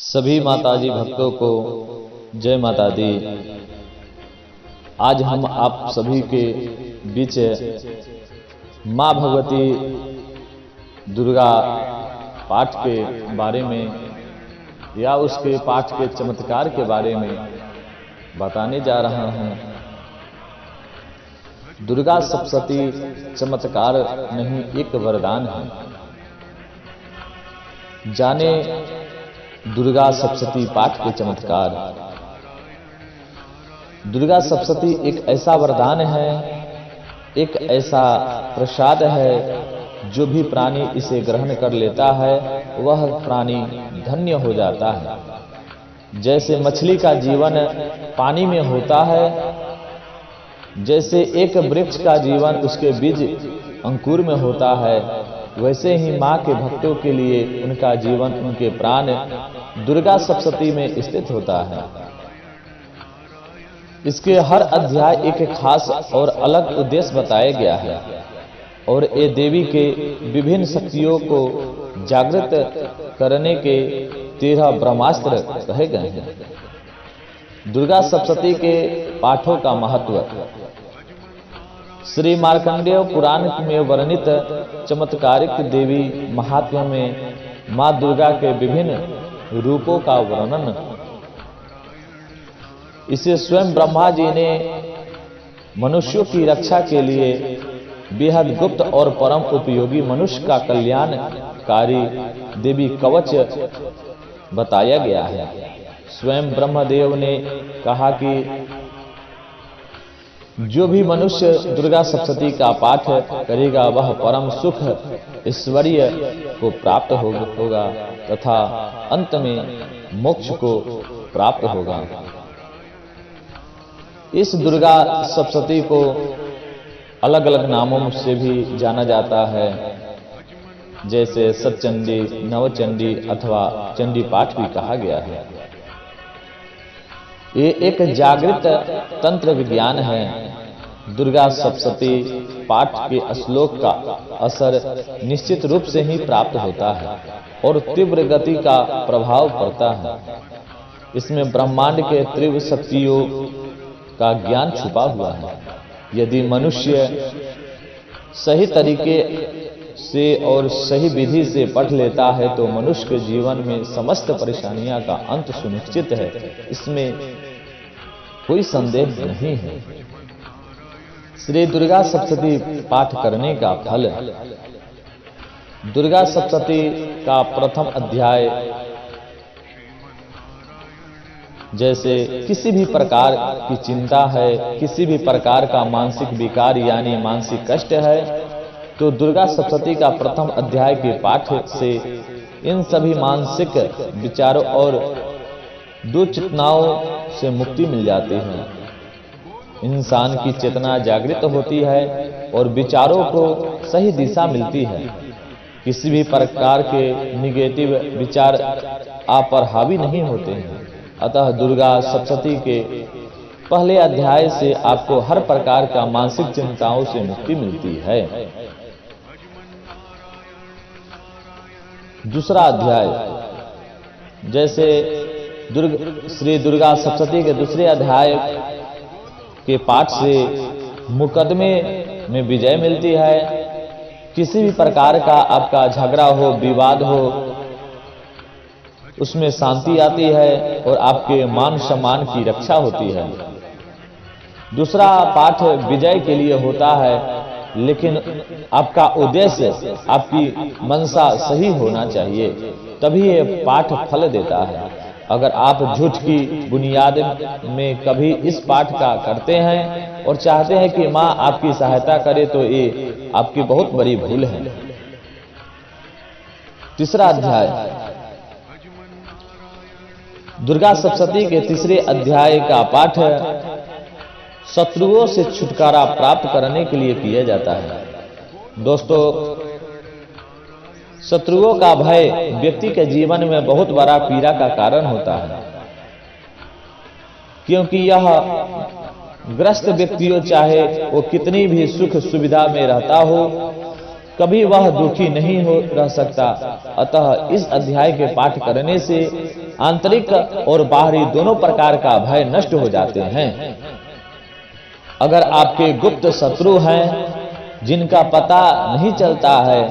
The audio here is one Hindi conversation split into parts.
सभी माताजी भक्तों को जय माता दी। आज हम आप सभी के बीच माँ भगवती दुर्गा पाठ के बारे में या उसके पाठ के चमत्कार के बारे में बताने जा रहा हूँ। दुर्गा सप्तशती चमत्कार नहीं, एक वरदान है। जाने दुर्गा सप्तशती पाठ के चमत्कार। दुर्गा सप्तशती एक ऐसा वरदान है, एक ऐसा प्रसाद है, जो भी प्राणी इसे ग्रहण कर लेता है वह प्राणी धन्य हो जाता है। जैसे मछली का जीवन पानी में होता है, जैसे एक वृक्ष का जीवन उसके बीज अंकुर में होता है, वैसे ही माँ के भक्तों के लिए उनका जीवन, उनके प्राण दुर्गा सप्तशती में स्थित होता है। इसके हर अध्याय एक खास और अलग उद्देश्य बताया गया है और ये देवी के विभिन्न शक्तियों को जागृत करने के 13 ब्रह्मास्त्र कहे गए हैं। दुर्गा सप्तशती के पाठों का महत्व। श्री मार्कंडेय पुराण में वर्णित चमत्कारिक देवी महात्म्य में मां दुर्गा के विभिन्न रूपों का वर्णन। इसे स्वयं ब्रह्मा जी ने मनुष्यों की रक्षा के लिए बेहद गुप्त और परम उपयोगी मनुष्य का कल्याणकारी देवी कवच बताया गया है। स्वयं ब्रह्मदेव ने कहा कि जो भी मनुष्य दुर्गा सप्तशती का पाठ करेगा वह परम सुख ऐश्वर्य को प्राप्त होगा तथा अंत में मोक्ष को प्राप्त होगा। इस दुर्गा सप्तशती को अलग अलग नामों से भी जाना जाता है, जैसे सतचंडी, नवचंडी अथवा चंडी पाठ भी कहा गया है। ये एक जागृत तंत्र विज्ञान है। दुर्गा सप्तशती पाठ के श्लोक का असर निश्चित रूप से ही प्राप्त होता है और तीव्र गति का प्रभाव पड़ता है। इसमें ब्रह्मांड के तीव्र शक्तियों का ज्ञान छुपा हुआ है। यदि मनुष्य सही तरीके से और सही विधि से पढ़ लेता है तो मनुष्य के जीवन में समस्त परेशानियां का अंत सुनिश्चित है। इसमें कोई संदेह नहीं है। श्री दुर्गा सप्तशती पाठ करने का फल। दुर्गा सप्तशती का प्रथम अध्याय जैसे किसी भी प्रकार की चिंता है, किसी भी प्रकार का मानसिक विकार यानी मानसिक कष्ट है, तो दुर्गा सप्तशती का प्रथम अध्याय के पाठ से इन सभी मानसिक विचारों और दुश्चिंताओं से मुक्ति मिल जाती है। इंसान की चेतना जागृत होती है और विचारों को सही दिशा मिलती है। किसी भी प्रकार के निगेटिव विचार आप पर हावी नहीं होते हैं। अतः दुर्गा सप्तशती के पहले अध्याय से आपको हर प्रकार का मानसिक चिंताओं से मुक्ति मिलती है। दूसरा अध्याय जैसे श्री दुर्गा सप्तशती के दूसरे अध्याय के पाठ से मुकदमे में विजय मिलती है। किसी भी प्रकार का आपका झगड़ा हो, विवाद हो, उसमें शांति आती है और आपके मान सम्मान की रक्षा होती है। दूसरा पाठ विजय के लिए होता है, लेकिन आपका उद्देश्य, आपकी मनसा सही होना चाहिए, तभी ये पाठ फल देता है। अगर आप झूठ की बुनियाद में कभी इस पाठ का करते हैं और चाहते हैं कि माँ आपकी सहायता करे, तो ये आपकी बहुत बड़ी भूल है। तीसरा अध्याय दुर्गा सप्तशती के तीसरे अध्याय का पाठ शत्रुओं से छुटकारा प्राप्त करने के लिए किया जाता है। दोस्तों, शत्रुओं का भय व्यक्ति के जीवन में बहुत बड़ा पीड़ा का कारण होता है, क्योंकि यह ग्रस्त व्यक्तियों चाहे वो कितनी भी सुख सुविधा में रहता हो, कभी वह दुखी नहीं हो रह सकता। अतः इस अध्याय के पाठ करने से आंतरिक और बाहरी दोनों प्रकार का भय नष्ट हो जाते हैं। अगर आपके गुप्त शत्रु हैं जिनका पता नहीं चलता है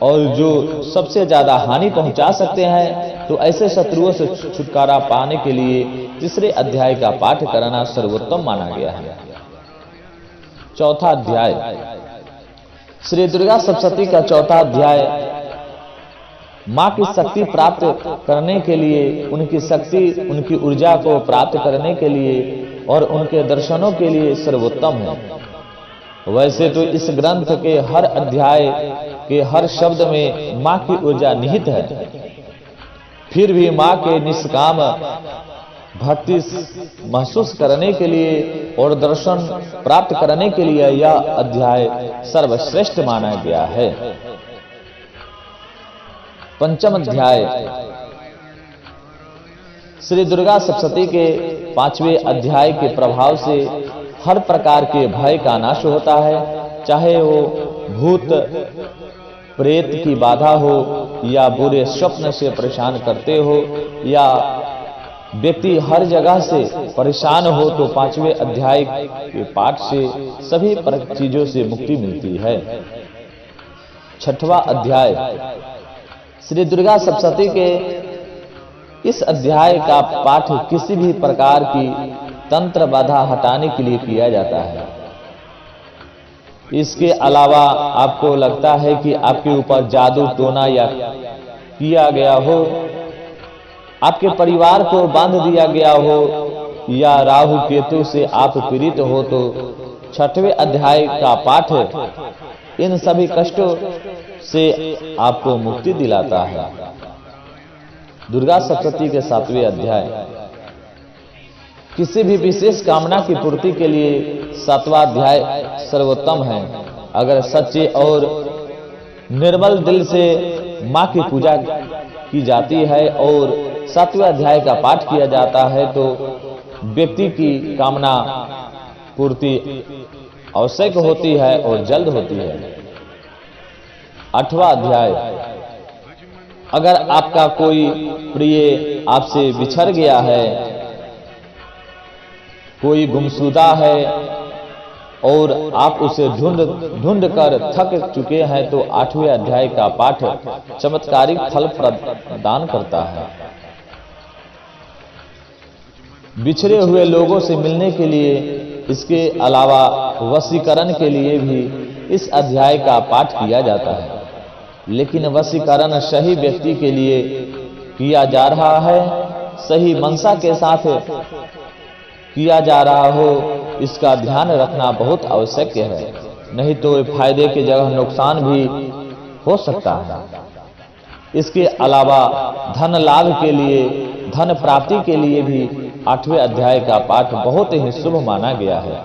और जो सबसे ज्यादा हानि पहुंचा सकते हैं, तो ऐसे शत्रुओं से छुटकारा पाने के लिए तीसरे अध्याय का पाठ करना सर्वोत्तम माना गया है। चौथा अध्याय श्री दुर्गा सप्तशती का चौथा अध्याय मां की शक्ति प्राप्त करने के लिए, उनकी शक्ति, उनकी ऊर्जा को प्राप्त करने के लिए और उनके दर्शनों के लिए सर्वोत्तम है। वैसे तो इस ग्रंथ के हर अध्याय के हर शब्द में मां की ऊर्जा निहित है, फिर भी मां के निष्काम भक्ति महसूस करने के लिए और दर्शन प्राप्त करने के लिए यह अध्याय सर्वश्रेष्ठ माना गया है। पंचम अध्याय श्री दुर्गा सप्तशती के 5वें अध्याय के प्रभाव से हर प्रकार के भय का नाश होता है, चाहे वो भूत प्रेत की बाधा हो या बुरे स्वप्न से परेशान करते हो या व्यक्ति हर जगह से परेशान हो, तो 5वें अध्याय के पाठ से सभी चीजों से मुक्ति मिलती है। छठवां अध्याय श्री दुर्गा सप्तशती के इस अध्याय का पाठ किसी भी प्रकार की तंत्र बाधा हटाने के लिए किया जाता है। इसके अलावा आपको लगता है कि आपके ऊपर जादू टोना या किया गया हो, आपके परिवार को बांध दिया गया हो या राहु केतु से आप पीड़ित हो, तो 6वें अध्याय का पाठ इन सभी कष्टों से आपको मुक्ति दिलाता है। दुर्गा सप्तशती के 7वें अध्याय किसी भी विशेष कामना की पूर्ति के लिए 7वां अध्याय सर्वोत्तम है। अगर सच्चे और निर्मल दिल से मां की पूजा की जाती है और 7वें अध्याय का पाठ किया जाता है, तो व्यक्ति की कामना पूर्ति आवश्यक होती है और जल्द होती है। 8वां अध्याय अगर आपका कोई प्रिय आपसे बिछड़ गया है, कोई गुमशुदा है और आप उसे ढूंढ कर थक चुके हैं, तो 8वें अध्याय का पाठ चमत्कारिक फल प्रदान करता है। बिछड़े हुए लोगों से मिलने के लिए, इसके अलावा वशीकरण के लिए भी इस अध्याय का पाठ किया जाता है। लेकिन वशीकरण सही व्यक्ति के लिए किया जा रहा है, सही मनसा के साथ किया जा रहा हो, इसका ध्यान रखना बहुत आवश्यक है, नहीं तो फायदे की जगह नुकसान भी हो सकता है। इसके अलावा धन लाभ के लिए, धन प्राप्ति के लिए भी 8वें अध्याय का पाठ बहुत ही शुभ माना गया है।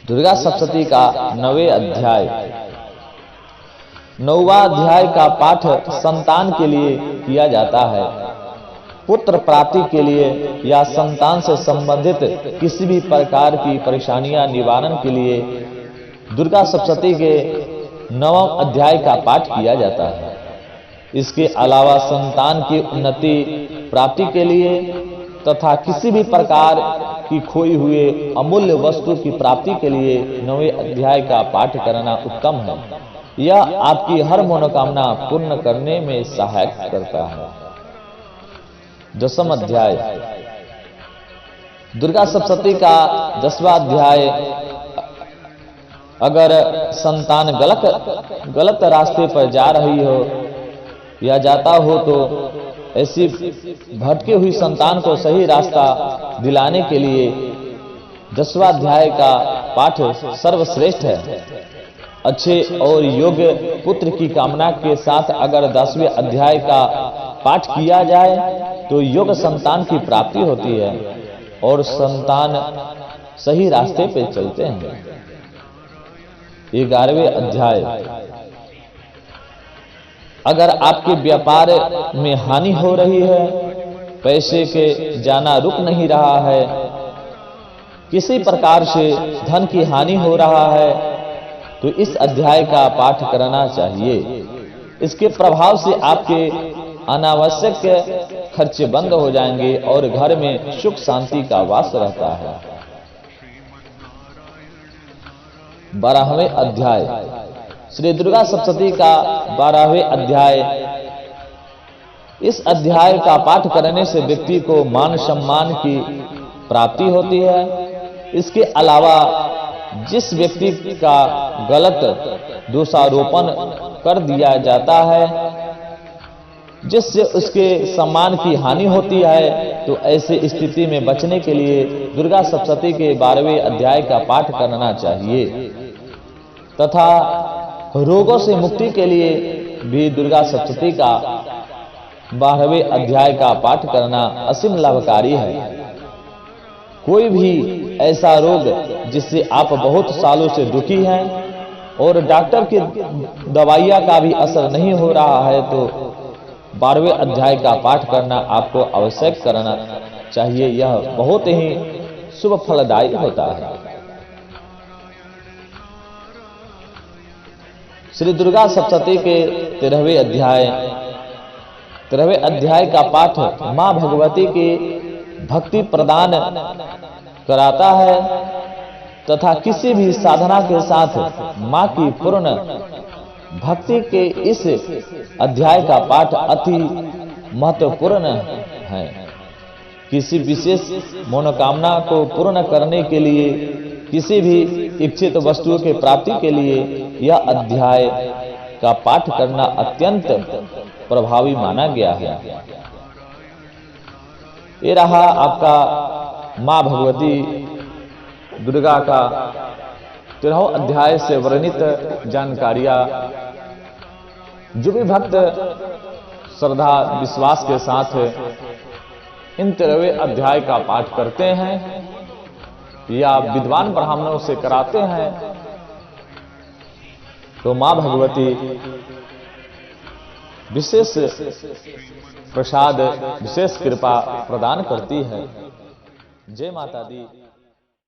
दुर्गा सप्तशती का 9वें अध्याय 9वां अध्याय का पाठ संतान के लिए किया जाता है। पुत्र प्राप्ति के लिए या संतान से संबंधित किसी भी प्रकार की परेशानियां निवारण के लिए दुर्गा सप्तशती के 9वें अध्याय का पाठ किया जाता है। इसके अलावा संतान की उन्नति प्राप्ति के लिए तथा किसी भी प्रकार की खोई हुए अमूल्य वस्तु की प्राप्ति के लिए 9वें अध्याय का पाठ करना उत्तम है। यह आपकी हर मनोकामना पूर्ण करने में सहायक करता है। 10वां अध्याय दुर्गा सप्तशती का 10वां अध्याय अगर संतान गलत रास्ते पर जा रही हो या जाता हो, तो ऐसी भटकी हुई संतान को सही रास्ता दिलाने के लिए 10वां अध्याय का पाठ सर्वश्रेष्ठ है। अच्छे और योग्य पुत्र की कामना के साथ अगर 10वें अध्याय का पाठ किया जाए, तो योग्य संतान की प्राप्ति होती है और संतान सही रास्ते पे चलते हैं। 11वें अध्याय अगर आपके व्यापार में हानि हो रही है, पैसे के जाना रुक नहीं रहा है, किसी प्रकार से धन की हानि हो रहा है, तो इस अध्याय का पाठ करना चाहिए। इसके प्रभाव से आपके अनावश्यक खर्चे बंद हो जाएंगे और घर में सुख शांति का वास रहता है। 12वें अध्याय श्री दुर्गा सप्तशती का 12वें अध्याय। इस अध्याय का पाठ करने से व्यक्ति को मान सम्मान की प्राप्ति होती है। इसके अलावा जिस व्यक्ति का गलत दोषारोपण कर दिया जाता है, जिससे उसके सम्मान की हानि होती है, तो ऐसी स्थिति में बचने के लिए दुर्गा सप्तशती के 12वें अध्याय का पाठ करना चाहिए तथा रोगों से मुक्ति के लिए भी दुर्गा सप्तशती का 12वें अध्याय का पाठ करना असीम लाभकारी है। कोई भी ऐसा रोग जिससे आप बहुत सालों से दुखी हैं और डॉक्टर की दवाइयां का भी असर नहीं हो रहा है, तो 12वें अध्याय का पाठ करना आपको आवश्यक करना चाहिए। यह बहुत ही शुभ फलदायी होता है। श्री दुर्गा सप्तशती के 13वें अध्याय का पाठ मां भगवती की भक्ति प्रदान कराता है तथा किसी भी साधना के साथ मां की पूर्ण भक्ति के इस अध्याय का पाठ अति महत्वपूर्ण है। किसी विशेष मनोकामना को पूर्ण करने के लिए, किसी भी इच्छित वस्तु के प्राप्ति के लिए यह अध्याय का पाठ करना अत्यंत प्रभावी माना गया है। ये रहा आपका मां भगवती दुर्गा का 13वें अध्याय से वर्णित जानकारियां। जो भी भक्त श्रद्धा विश्वास के साथ इन 13वें अध्याय का पाठ करते हैं या विद्वान ब्राह्मणों से कराते हैं, तो मां भगवती विशेष प्रसाद, विशेष कृपा प्रदान करती है। जय माता दी।